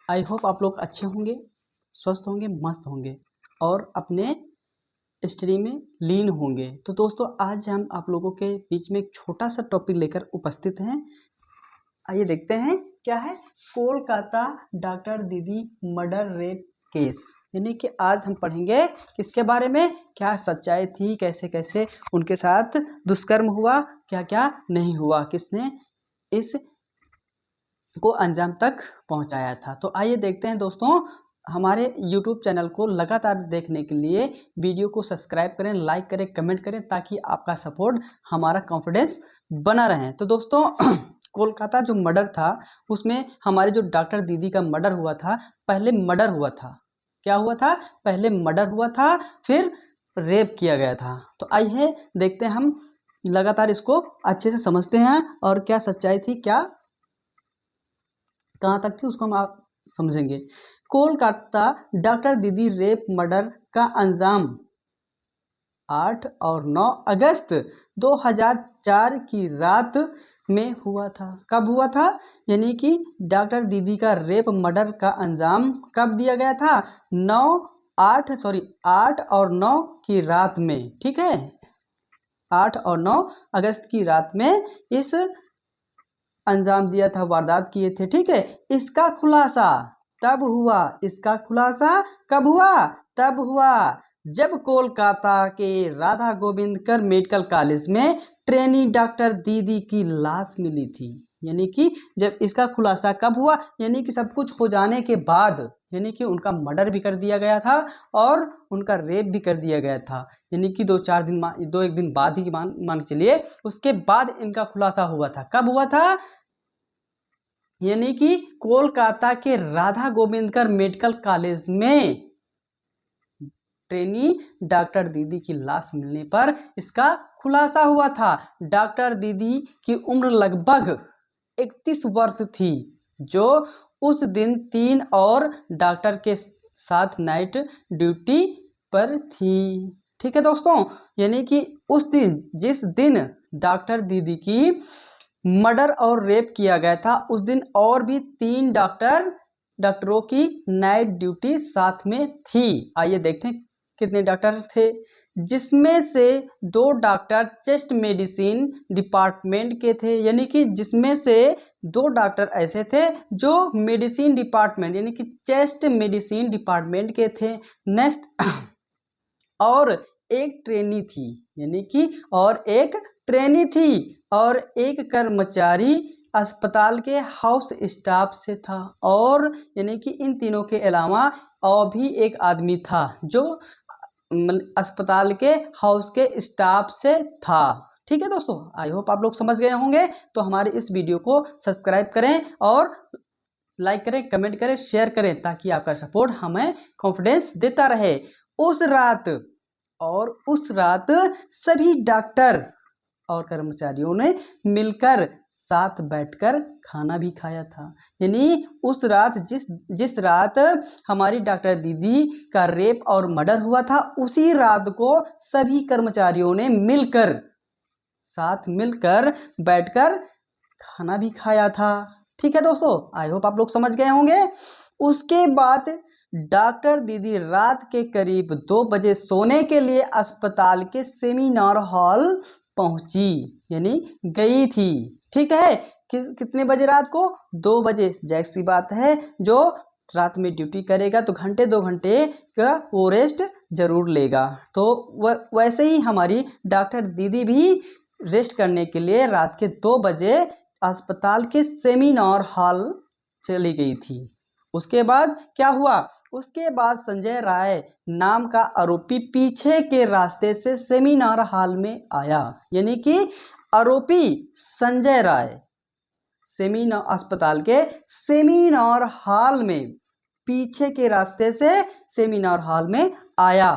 I hope आप लोग अच्छे होंगे, स्वस्थ होंगे, मस्त होंगे और अपने स्टडी में लीन होंगे। तो दोस्तों आज हम आप लोगों के बीच में एक छोटा सा टॉपिक लेकर उपस्थित हैं। आइए देखते हैं क्या है। कोलकाता डॉक्टर दीदी मर्डर रेप केस, यानी कि आज हम पढ़ेंगे किसके बारे में, क्या सच्चाई थी, कैसे कैसे उनके साथ दुष्कर्म हुआ, क्या क्या नहीं हुआ, किसने इस को अंजाम तक पहुंचाया था। तो आइए देखते हैं दोस्तों। हमारे YouTube चैनल को लगातार देखने के लिए वीडियो को सब्सक्राइब करें, लाइक करें, कमेंट करें, ताकि आपका सपोर्ट हमारा कॉन्फिडेंस बना रहे। तो दोस्तों कोलकाता जो मर्डर था उसमें हमारे जो डॉक्टर दीदी का मर्डर हुआ था, पहले मर्डर हुआ था। क्या हुआ था? पहले मर्डर हुआ था, फिर रेप किया गया था। तो आइए देखते हैं, हम लगातार इसको अच्छे से समझते हैं और क्या सच्चाई थी, क्या कहाँ तक थी, उसको हम आप समझेंगे। कोलकाता डॉक्टर दीदी रेप मर्डर का अंजाम 8 और 9 अगस्त 2004 की रात में हुआ था। कब हुआ था? यानी कि डॉक्टर दीदी का रेप मर्डर का अंजाम कब दिया गया था? 8 और 9 की रात में। ठीक है, 8 और 9 अगस्त की रात में इस अंजाम दिया था, वारदात किए थे। ठीक है, इसका खुलासा तब हुआ, इसका खुलासा कब हुआ? तब हुआ जब कोलकाता के राधा गोविंदकर मेडिकल कॉलेज में ट्रेनी डॉक्टर दीदी की लाश मिली थी। यानी कि जब इसका खुलासा कब हुआ, यानी कि सब कुछ हो जाने के बाद, यानी कि उनका मर्डर भी कर दिया गया था और उनका रेप भी कर दिया गया था। यानी कि 1 दिन बाद ही मान चलिए, उसके बाद इनका खुलासा हुआ था। कब हुआ था? यानी कि कोलकाता के राधा गोविंदकर मेडिकल कॉलेज में ट्रेनी डॉक्टर दीदी की लाश मिलने पर इसका खुलासा हुआ था। डॉक्टर दीदी की उम्र लगभग 31 वर्ष थी, जो उस दिन 3 और डॉक्टर के साथ नाइट ड्यूटी पर थी। ठीक है दोस्तों, यानी कि उस दिन, जिस दिन डॉक्टर दीदी की मर्डर और रेप किया गया था, उस दिन और भी 3 डॉक्टरों की नाइट ड्यूटी साथ में थी। आइए देखते हैं कितने डॉक्टर थे, जिसमें से 2 डॉक्टर चेस्ट मेडिसिन डिपार्टमेंट के थे। यानी कि जिसमें से 2 डॉक्टर ऐसे थे जो मेडिसिन डिपार्टमेंट, यानी कि चेस्ट मेडिसिन डिपार्टमेंट के थे। नेक्स्ट और एक ट्रेनी थी, यानी कि और एक ट्रेनी थी और एक कर्मचारी अस्पताल के हाउस स्टाफ से था। और यानी कि इन तीनों के अलावा और भी एक आदमी था जो अस्पताल के हाउस के स्टाफ से था। ठीक है दोस्तों, आई होप आप लोग समझ गए होंगे। तो हमारे इस वीडियो को सब्सक्राइब करें और लाइक करें, कमेंट करें, शेयर करें, ताकि आपका सपोर्ट हमें कॉन्फिडेंस देता रहे। उस रात सभी डॉक्टर और कर्मचारियों ने मिलकर साथ बैठकर खाना भी खाया था। यानी उस रात, जिस रात हमारी डॉक्टर दीदी का रेप और मर्डर हुआ था, उसी रात को सभी कर्मचारियों ने साथ मिलकर बैठकर खाना भी खाया था। ठीक है दोस्तों, आई होप आप लोग समझ गए होंगे। उसके बाद डॉक्टर दीदी रात के करीब 2 बजे सोने के लिए अस्पताल के सेमिनार हॉल पहुंची, यानी गई थी। ठीक है, कितने बजे रात को? 2 बजे। जाहिर सी बात है, जो रात में ड्यूटी करेगा तो घंटे 2 घंटे का वो रेस्ट जरूर लेगा। तो वैसे ही हमारी डॉक्टर दीदी भी रेस्ट करने के लिए रात के 2 बजे अस्पताल के सेमिनार हॉल चली गई थी। उसके बाद क्या हुआ? उसके बाद संजय राय नाम का आरोपी पीछे के रास्ते से सेमिनार हॉल में आया। यानी कि आरोपी संजय राय अस्पताल के सेमिनार हॉल में पीछे के रास्ते से सेमिनार हॉल में आया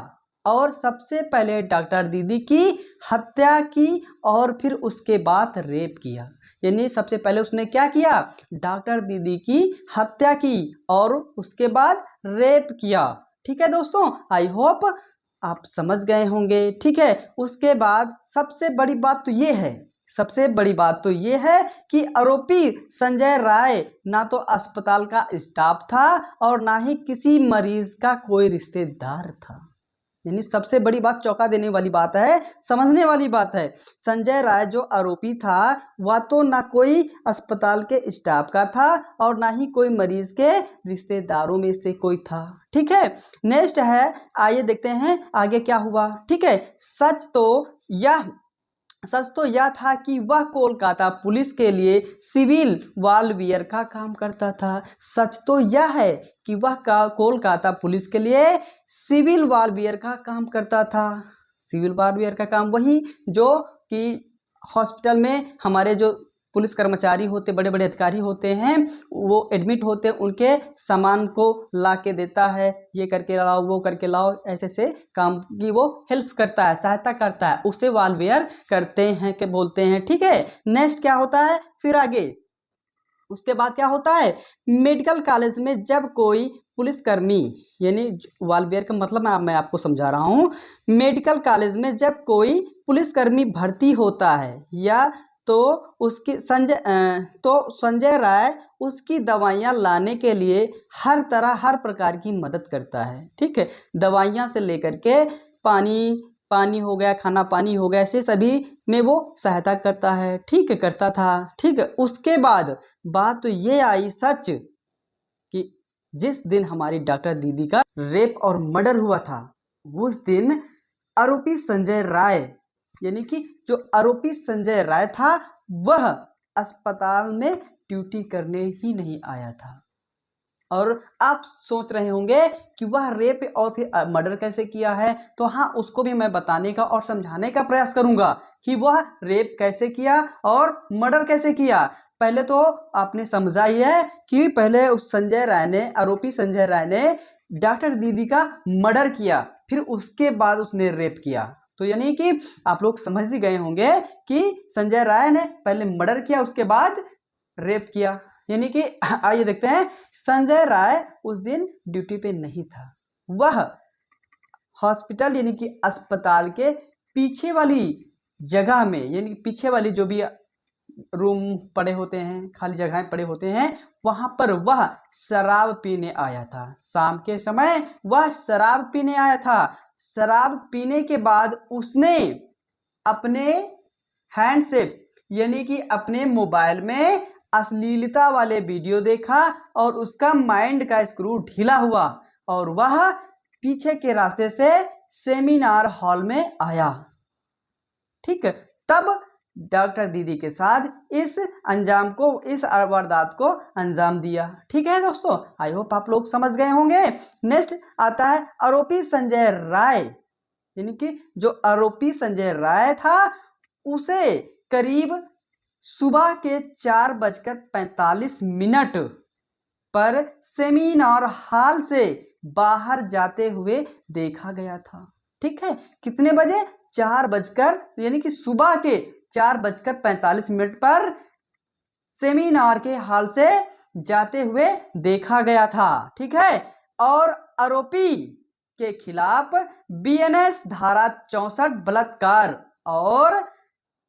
और सबसे पहले डॉक्टर दीदी की हत्या की और फिर उसके बाद रेप किया। यानी सबसे पहले उसने क्या किया? डॉक्टर दीदी की हत्या की और उसके बाद रेप किया। ठीक है दोस्तों, आई होप आप समझ गए होंगे। ठीक है, उसके बाद सबसे बड़ी बात तो ये है सबसे बड़ी बात तो ये है कि आरोपी संजय राय ना तो अस्पताल का स्टाफ था और ना ही किसी मरीज का कोई रिश्तेदार था। यानी सबसे बड़ी बात, चौंका देने वाली बात है, समझने वाली बात है। संजय राय जो आरोपी था वह तो ना कोई अस्पताल के स्टाफ का था और ना ही कोई मरीज के रिश्तेदारों में से कोई था। ठीक है, नेक्स्ट है, आइए देखते हैं आगे क्या हुआ। ठीक है, सच तो यह था कि वह कोलकाता पुलिस के लिए सिविल वॉलवियर का काम करता था। सच तो यह है कि वह कोलकाता पुलिस के लिए सिविल वॉलवियर का काम करता था। सिविल वॉलवियर का काम वही जो कि हॉस्पिटल में हमारे जो पुलिस कर्मचारी होते, बड़े बड़े अधिकारी होते हैं, वो एडमिट होते हैं, उनके सामान को ला के देता है, ये करके लाओ, वो करके लाओ, ऐसे से काम की वो हेल्प करता है, सहायता करता है, उसे वॉलवियर करते हैं के बोलते हैं। ठीक है, नेक्स्ट क्या होता है फिर आगे, उसके बाद क्या होता है, मेडिकल कॉलेज में जब कोई पुलिसकर्मी, यानी वॉलवियर का मतलब मैं आपको समझा रहा हूँ, मेडिकल कॉलेज में जब कोई पुलिसकर्मी भर्ती होता है या तो संजय राय उसकी दवाइयाँ लाने के लिए हर प्रकार की मदद करता है। ठीक है, दवाइयाँ से लेकर के पानी हो गया, खाना पानी हो गया, ऐसे सभी में वो सहायता करता है। ठीक है, करता था। ठीक है, उसके बाद बात तो ये आई सच कि जिस दिन हमारी डॉक्टर दीदी का रेप और मर्डर हुआ था, उस दिन आरोपी संजय राय, यानी कि जो आरोपी संजय राय था वह अस्पताल में ड्यूटी करने ही नहीं आया था। और आप सोच रहे होंगे कि वह रेप और फिर मर्डर कैसे किया है, तो हाँ, उसको भी मैं बताने का और समझाने का प्रयास करूंगा कि वह रेप कैसे किया और मर्डर कैसे किया। पहले तो आपने समझा ही है कि पहले उस संजय राय ने, आरोपी संजय राय ने डॉक्टर दीदी का मर्डर किया, फिर उसके बाद उसने रेप किया। तो यानी कि आप लोग समझ ही गए होंगे कि संजय राय ने पहले मर्डर किया, उसके बाद रेप किया। यानी कि आइए देखते हैं, संजय राय उस दिन ड्यूटी पे नहीं था, वह हॉस्पिटल यानी कि अस्पताल के पीछे वाली जगह में, यानी पीछे वाली जो भी रूम पड़े होते हैं, खाली जगहें पड़े होते हैं, वहां पर वह शराब पीने आया था। शाम के समय वह शराब पीने आया था। शराब पीने के बाद उसने अपने हैंडसेट यानी कि अपने मोबाइल में अश्लीलता वाले वीडियो देखा और उसका माइंड का स्क्रू ढीला हुआ और वह पीछे के रास्ते से सेमिनार हॉल में आया। ठीक है, तब डॉक्टर दीदी के साथ इस वारदात को अंजाम दिया। ठीक है दोस्तों, आई होप आप लोग समझ गए होंगे। नेक्स्ट आता है आरोपी संजय राय, यानी कि जो आरोपी संजय राय था उसे करीब सुबह के 4:45 पर सेमिनार हॉल से बाहर जाते हुए देखा गया था। ठीक है, कितने बजे, 4 बजकर, यानी कि सुबह के 4:45 पर सेमिनार के हॉल से जाते हुए देखा गया था। ठीक है, और आरोपी के खिलाफ बीएनएस धारा 64 बलात्कार और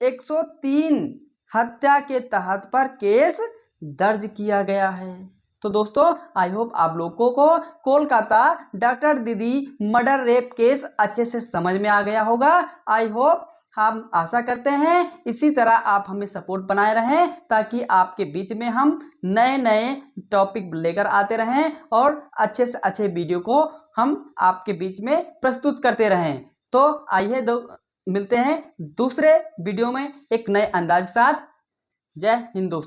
103 हत्या के तहत पर केस दर्ज किया गया है। तो दोस्तों, आई होप आप लोगों को कोलकाता डॉक्टर दीदी मर्डर रेप केस अच्छे से समझ में आ गया होगा। आई होप, हम आशा करते हैं इसी तरह आप हमें सपोर्ट बनाए रहें ताकि आपके बीच में हम नए नए टॉपिक लेकर आते रहें और अच्छे से अच्छे वीडियो को हम आपके बीच में प्रस्तुत करते रहें। तो आइए मिलते हैं दूसरे वीडियो में एक नए अंदाज के साथ। जय हिंद दोस्तों।